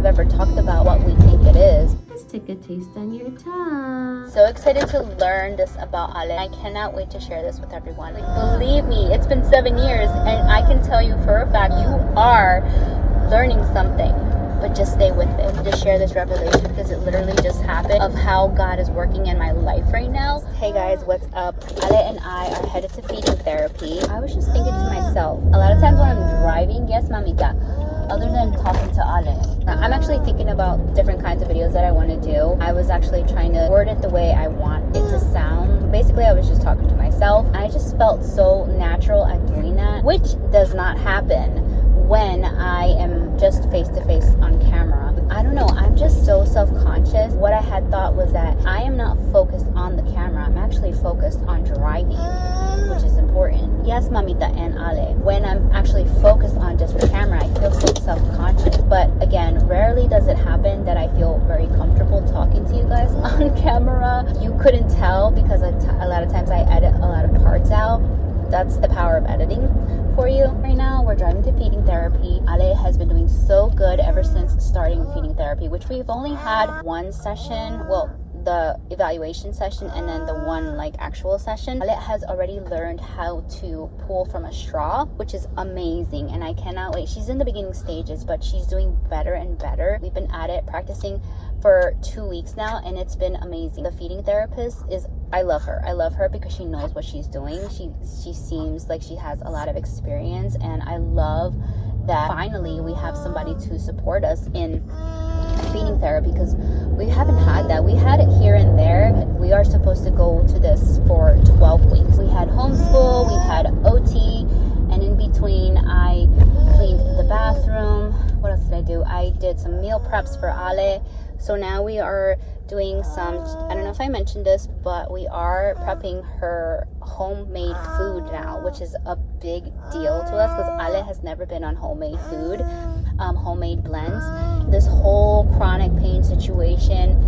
I've ever talked about what we think it is. Let's take a taste on your tongue. So excited to learn this about Ale. I cannot wait to share this with everyone. Like, believe me, it's been 7 years and I can tell you for a fact you are learning something. But just stay with it. Just share this revelation because it literally just happened of how God is working in my life right now. Hey guys, what's up? Ale and I are headed to feeding therapy. I was just thinking to myself, a lot of times when I'm driving, yes, mamita, other than talking to Ale, I'm actually thinking about different kinds of videos that I want to do. I was actually trying to word it the way I want it to sound. Basically, I was just talking to myself. I just felt so natural at doing that, which does not happen when I am just face to face on camera. I don't know, I'm just so self-conscious. What I had thought was that I am not focused on the camera. I'm actually focused on driving, which is important. Yes, mamita and Ale. When I'm actually focused on just the camera, I feel so self-conscious. But again, rarely does it happen that I feel very comfortable talking to you guys on camera. You couldn't tell because a lot of times I edit a lot of parts out. That's the power of editing for you. Right now, we're driving to feeding therapy. Ale has been doing so good ever since starting feeding therapy, which we've only had one session. Well, the evaluation session and then the one like actual session. Ale has already learned how to pull from a straw, which is amazing, and I cannot wait. She's in the beginning stages, but she's doing better and better. We've been at it practicing for 2 weeks now, and it's been amazing. The feeding therapist is, I love her. I love her because she knows what she's doing. She seems like she has a lot of experience, and I love that finally we have somebody to support us in feeding therapy because we haven't had that. We had it here and there. We are supposed to go to this for 12 weeks. We had homeschool, we had OT, and in between I cleaned the bathroom. What else did I do? I did some meal preps for Ale. So now we are doing some, I don't know if I mentioned this, but we are prepping her homemade food now, which is a big deal to us because Ale has never been on homemade food, homemade blends. This whole chronic pain situation,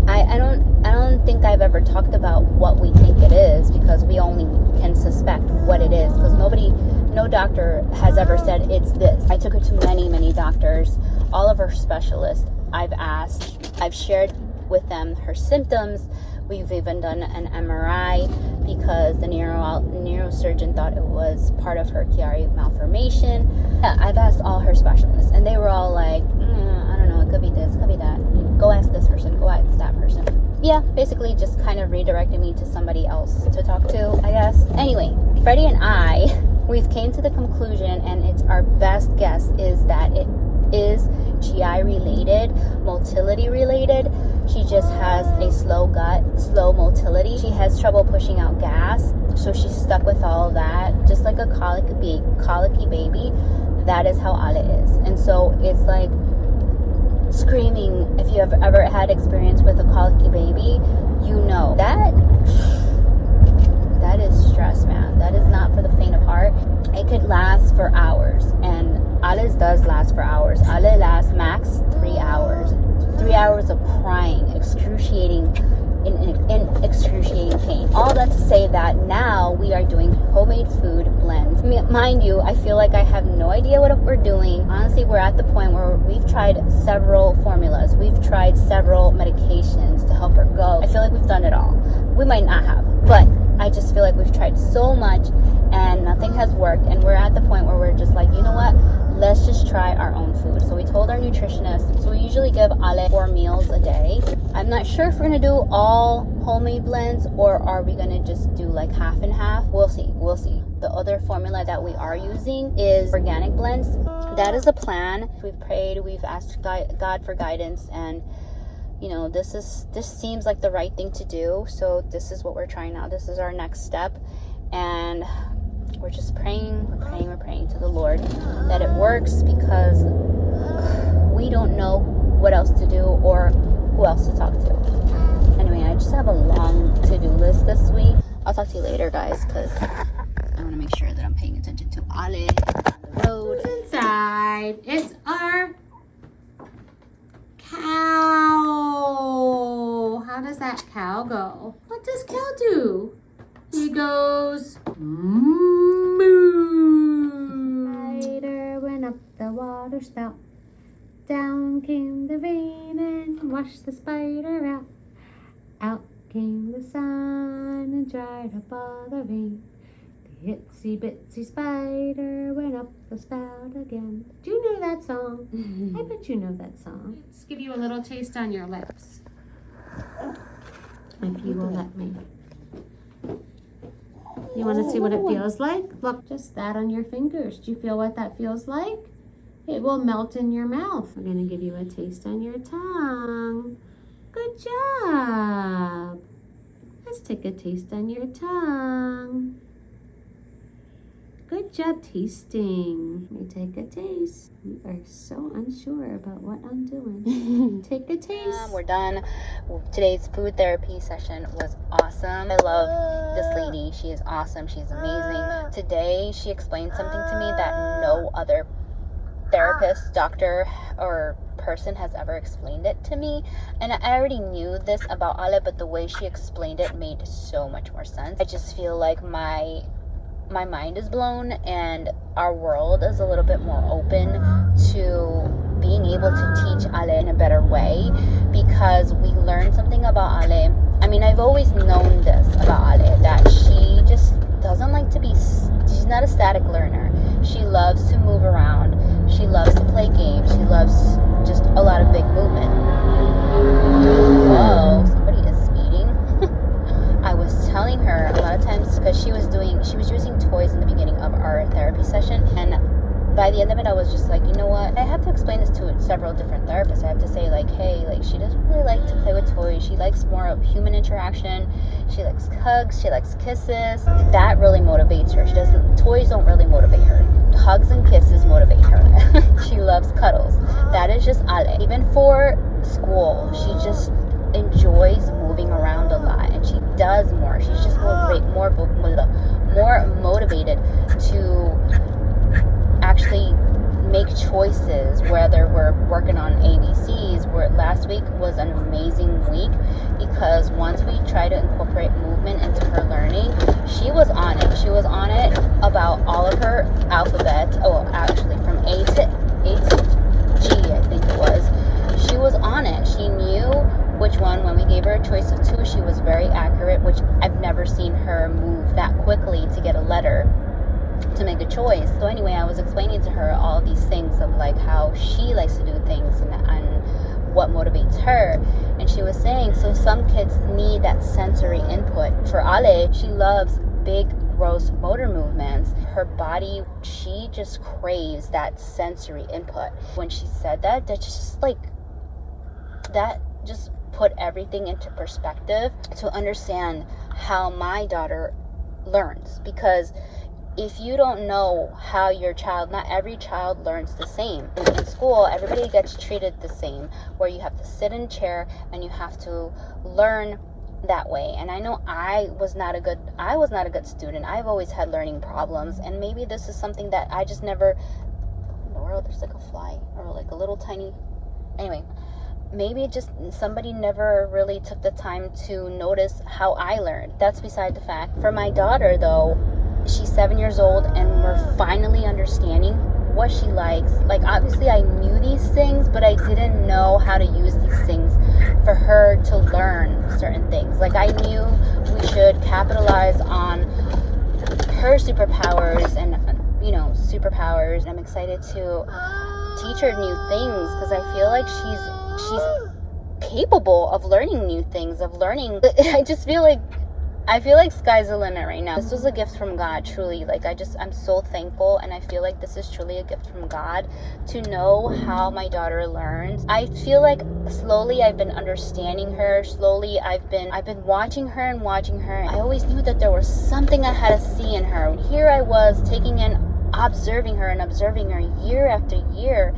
I don't think I've ever talked about what we think it is because we only can suspect what it is because no doctor has ever said it's this. I took her to many doctors, all of her specialists. I've asked, I've shared with them her symptoms. We've even done an MRI because the neurosurgeon thought it was part of her Chiari malformation. Yeah, I've asked all her specialists and they were all like, I don't know, it could be this, could be that. Go ask this person, go ask that person. Yeah, basically just kind of redirected me to somebody else to talk to, I guess. Anyway, Freddie and I, we've came to the conclusion, and it's our best guess, is that it is GI related, motility related. She just has a slow gut, slow motility. She has trouble pushing out gas, so she's stuck with all of that, just like a colicky baby. That is how Ale is. And so it's like screaming. If you have ever had experience with a colicky baby, you know that is stress, man. That is not for the faint of heart. It could last for hours, and Ale's does last for hours. Ale lasts max 3 hours. 3 hours of crying, excruciating, in excruciating pain. All that to say that now we are doing homemade food blends. Mind you, I feel like I have no idea what we're doing. Honestly, we're at the point where we've tried several formulas. We've tried several medications to help her go. I feel like we've done it all. We might not have, but I just feel like we've tried so much and nothing has worked, and we're at the point where we're just like, you know what, let's just try our own food. So we told our nutritionist, so we usually give Ale 4 meals a day. I'm not sure if we're gonna do all homemade blends or are we gonna just do like half and half. We'll see. The other formula that we are using is organic blends. That is a plan. We've prayed, we've asked God for guidance, and you know, this seems like the right thing to do. So this is what we're trying now. This is our next step, and we're just praying to the Lord that it works because we don't know what else to do or who else to talk to. Anyway, I just have a long to-do list this week. I'll talk to you later, guys, because I want to make sure that I'm paying attention to Ale on the road. Inside, it's our cow. How does that cow go? What does cow do? He goes moo. Spider went up the water spout. Down came the rain and washed the spider out. Out came the sun and dried up all the rain. The itsy bitsy spider went up the spout again. Do you know that song? I bet you know that song. Let's give you a little taste on your lips. If you will let me. You want to see what it feels like? Look, just that on your fingers. Do you feel what that feels like? It will melt in your mouth. We're going to give you a taste on your tongue. Good job. Let's take a taste on your tongue. Good job tasting. Let me take a taste. You are so unsure about what I'm doing. Take a taste. We're done. Today's food therapy session was awesome. I love this lady. She is awesome. She's amazing. Today, she explained something to me that no other therapist, doctor, or person has ever explained it to me. And I already knew this about Ale, but the way she explained it made so much more sense. I just feel like my mind is blown and our world is a little bit more open to being able to teach Ale in a better way, because we learned something about Ale. I mean, I've always known this about Ale, that she just doesn't like to be, she's not a static learner. She loves to move around. She loves to play games. She loves just a lot of big movement. Whoa, somebody is speeding. I was telling her a lot of times, because she was using toys in the beginning of our therapy session, and by the end of it I was just like, you know what, I have to explain this to several different therapists. I have to say, like, hey, like, she doesn't really like to play with toys. She likes more of human interaction. She likes hugs, she likes kisses. That really motivates her. Toys don't really motivate her. Hugs and kisses motivate her. She loves cuddles. That is just Ale. Even for school, she just enjoys moving around a lot, and she does more. She's just more motivated to actually make choices, whether we're working on ABCs. Where last week was an amazing week, because once we try to incorporate movement into her learning, she was on it. She was on it about all of her alphabet. Oh, actually from A to G, I think it was. She was on it. She knew which one. When we gave her a choice of two, she was very accurate, which I've never seen her move that quickly to get a letter to make a choice. So anyway, I was explaining to her all these things of like how she likes to do things and what motivates her. And she was saying, so some kids need that sensory input. For Ale, she loves big, gross motor movements. Her body, she just craves that sensory input. When she said that, that just put everything into perspective to understand how my daughter learns. Because if you don't know how your child, not every child learns the same. In school, everybody gets treated the same, where you have to sit in a chair and you have to learn that way. And I know I was not a good student. I've always had learning problems, and maybe this is something that I just never, in the world, there's like a fly or like a little tiny, anyway, maybe just somebody never really took the time to notice how I learned. That's beside the fact. For my daughter though, she's 7 years old and we're finally understanding what she likes. Like, obviously I knew these things, but I didn't know how to use these things for her to learn certain things. Like, I knew we should capitalize on her superpowers and, superpowers. I'm excited to teach her new things, because I feel like she's capable of learning new things, I feel like sky's the limit right now. This was a gift from God, truly. Like, I'm so thankful, and I feel like this is truly a gift from God to know how my daughter learns. I feel like slowly I've been understanding her. Slowly I've been watching her and watching her. I always knew that there was something I had to see in her. Here I was observing her year after year.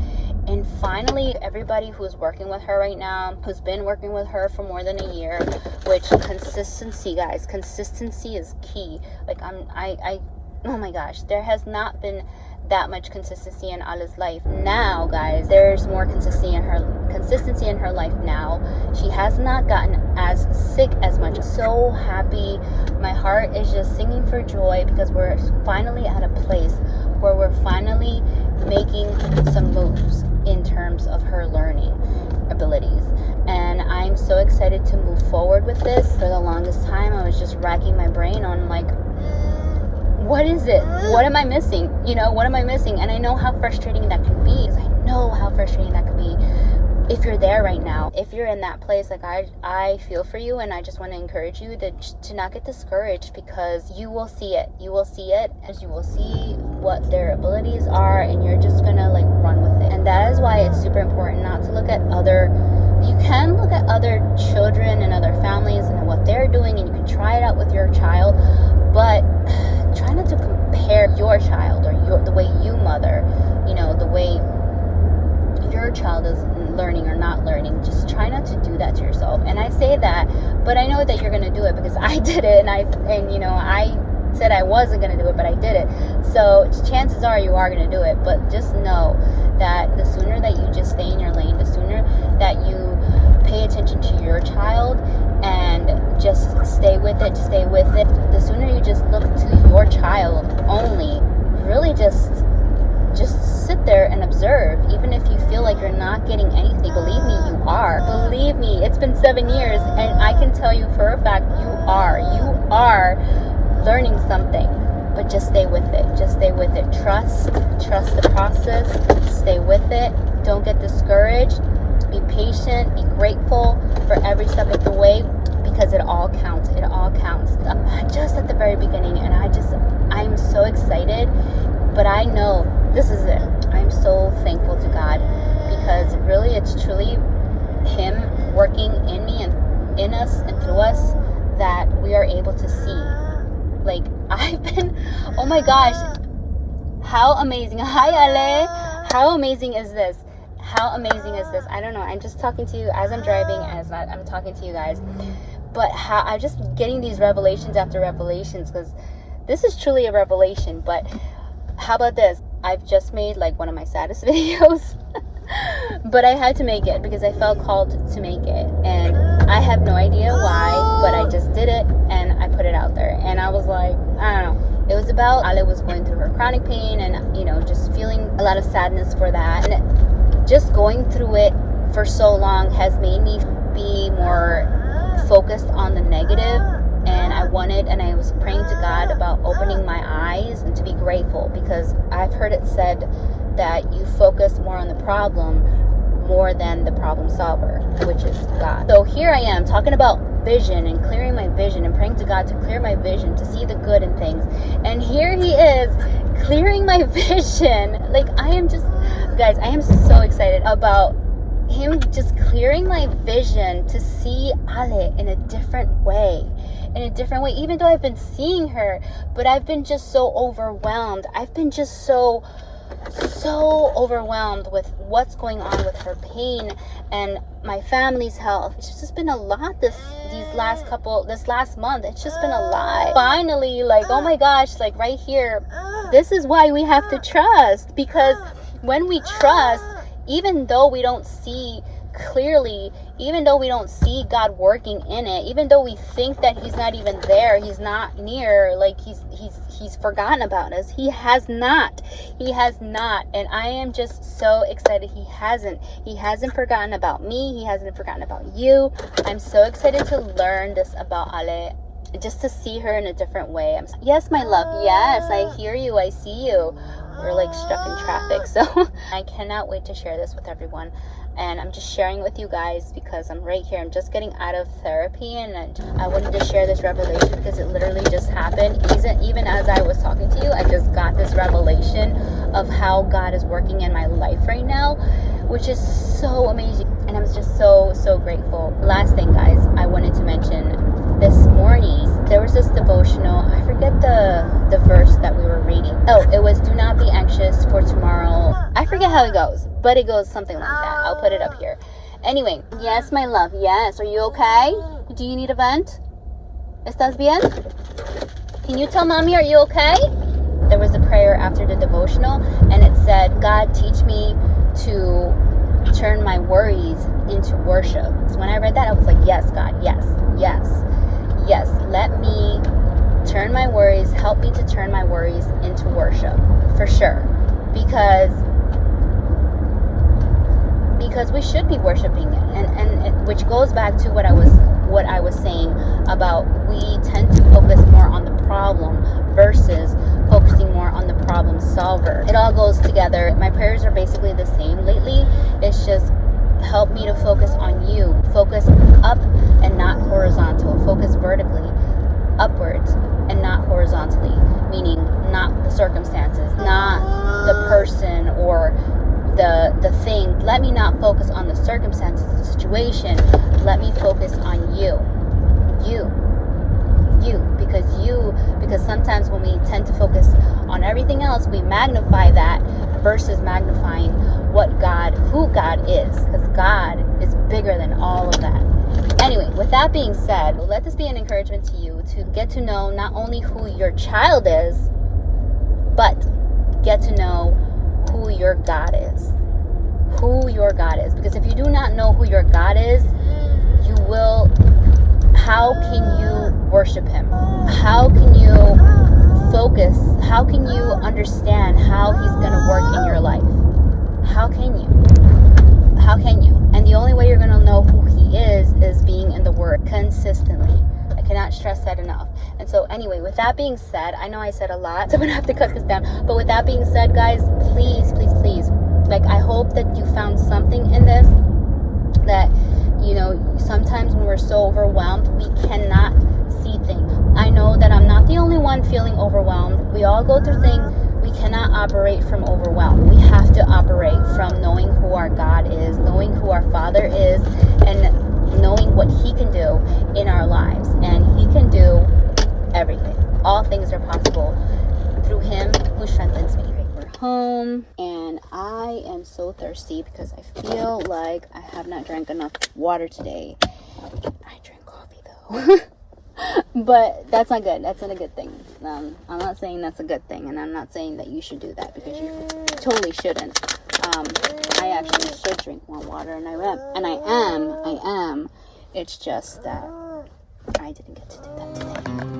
And finally, everybody who's working with her right now, who's been working with her for more than a year, which consistency, guys, consistency is key. Like, oh my gosh, there has not been that much consistency in Ala's life. Now, guys, there's more consistency in her life now. She has not gotten as sick as much. So happy. My heart is just singing for joy, because we're finally at a place where we're finally making some moves in terms terms of her learning abilities. And I'm so excited to move forward with this. For the longest time, I was just racking my brain on like, what is it? What am I missing? What am I missing? And I know how frustrating that can be. I know how frustrating that can be. If you're there right now, if you're in that place, like I feel for you, and I just want to encourage you to not get discouraged, because you will see it. You will see it, as you will see what their abilities are, and you're just gonna like run with it. And that is why it's super important not to look at you can look at other children and other families and what they're doing, and you can try it out with your child, but try not to compare your child or the way you mother, the way your child is learning or not learning. Just try not to do that to yourself. And I say that, but I know that you're going to do it, because I did it, and I said I wasn't going to do it, but I did it. So chances are you are going to do it. But just know that the sooner that you just stay in your lane, the sooner that you pay attention to your child and just stay with it, the sooner you just look to your child only, really just sit there and observe. Even if you feel like you're not getting anything, believe me, you are. Believe me, it's been 7 years, and I can tell you for a fact you are learning something. But just stay with it. Trust the process. Stay with it. Don't get discouraged. Be patient. Be grateful for every step of the way, because it all counts. I'm just at the very beginning, and I'm so excited. But I know this is it. I'm so thankful to God, because really it's truly Him working in me and in us and through us that we are able to see. Like, oh my gosh, how amazing. Hi, Ale. How amazing is this? I don't know. I'm just talking to you as I'm driving, as I'm talking to you guys. But how I'm just getting these revelations after revelations, because this is truly a revelation. But how about this? I've just made like one of my saddest videos, but I had to make it because I felt called to make it, and I have no idea why, but I just did it and I put it out there. And I was like, I don't know. It was about Ale was going through her chronic pain, and just feeling a lot of sadness for that, and just going through it for so long has made me be more focused on the negative. And I was praying to God about opening my eyes and to be grateful, because I've heard it said that you focus more on the problem more than the problem solver, which is God. So here I am talking about vision and clearing my vision and praying to God to clear my vision, to see the good in things. And here He is clearing my vision. Like, I am so excited about Him just clearing my vision to see Ale in a different way. Even though I've been seeing her, but I've been just so overwhelmed. I've been just so overwhelmed with what's going on with her pain and my family's health. It's just been a lot this last month. It's just been a lot. Finally, like, oh my gosh, like right here, this is why we have to trust, because when we trust, even though we don't see clearly, even though we don't see God working in it, even though we think that He's not even there, He's not near, like he's forgotten about us, He has not, and I am just so excited. He hasn't forgotten about me. He hasn't forgotten about you. I'm so excited to learn this about Ale, just to see her in a different way. Yes, my love, yes, I hear you, I see you. We're like stuck in traffic, so I cannot wait to share this with everyone. And I'm just sharing with you guys because I'm right here. I'm just getting out of therapy, and I wanted to share this revelation because it literally just happened. Even as I was talking to you, I just got this revelation of how God is working in my life right now, which is so amazing. And I'm just so grateful. Last thing, guys, I wanted to mention, this morning there was this devotional. I forget the verse that we were reading. Oh, it was, do not be anxious for tomorrow. I forget how it goes, but it goes something like that. I'll put it up here. Anyway, yes, my love, yes. Are you okay? Do you need a vent? ¿Estás bien? Can you tell mommy, are you okay? There was a prayer after the devotional, and it said, God, teach me to turn my worries into worship. So when I read that, I was like, yes, God, yes. Let me turn my worries, help me to turn my worries into worship, for sure. Because because we should be worshiping it. And which goes back to what I was saying about we tend to focus more on the problem versus focusing more on the problem solver. It all goes together. My prayers are basically the same lately. It's just help me to focus on you. Focus up and not horizontal. Focus vertically, upwards and not horizontally. Meaning not the circumstances, not the person or the thing. Let me not focus on the circumstances of the situation. Let me focus on you. Because sometimes when we tend to focus on everything else, we magnify that versus magnifying who God is, because God is bigger than all of that. Anyway, with that being said, let this be an encouragement to you to get to know not only who your child is, but get to know who your God is. Who your God is. Because if you do not know who your God is, how can you worship him? How can you focus? How can you understand how he's going to work in your life? How can you? And the only way you're going to know who he is being in the Word consistently. I cannot stress that enough. And so anyway, with that being said, I know I said a lot, so I'm going to have to cut this down. But with that being said, guys, please, like, I hope that you found something in this that, sometimes when we're so overwhelmed, we cannot see things. I know that I'm not the only one feeling overwhelmed. We all go through things. We cannot operate from overwhelm. We have to operate from knowing who our God is, knowing who our Father is, and knowing what he can do in our lives. And he can do everything. All things are possible through him who strengthens me. We're home, and I am so thirsty because I feel like I have not drank enough water today. I drink coffee though. But that's not good. That's not a good thing. I'm not saying that's a good thing, and I'm not saying that you should do that, because you totally shouldn't. I actually should drink more water, and I am. It's just that I didn't get to do that today.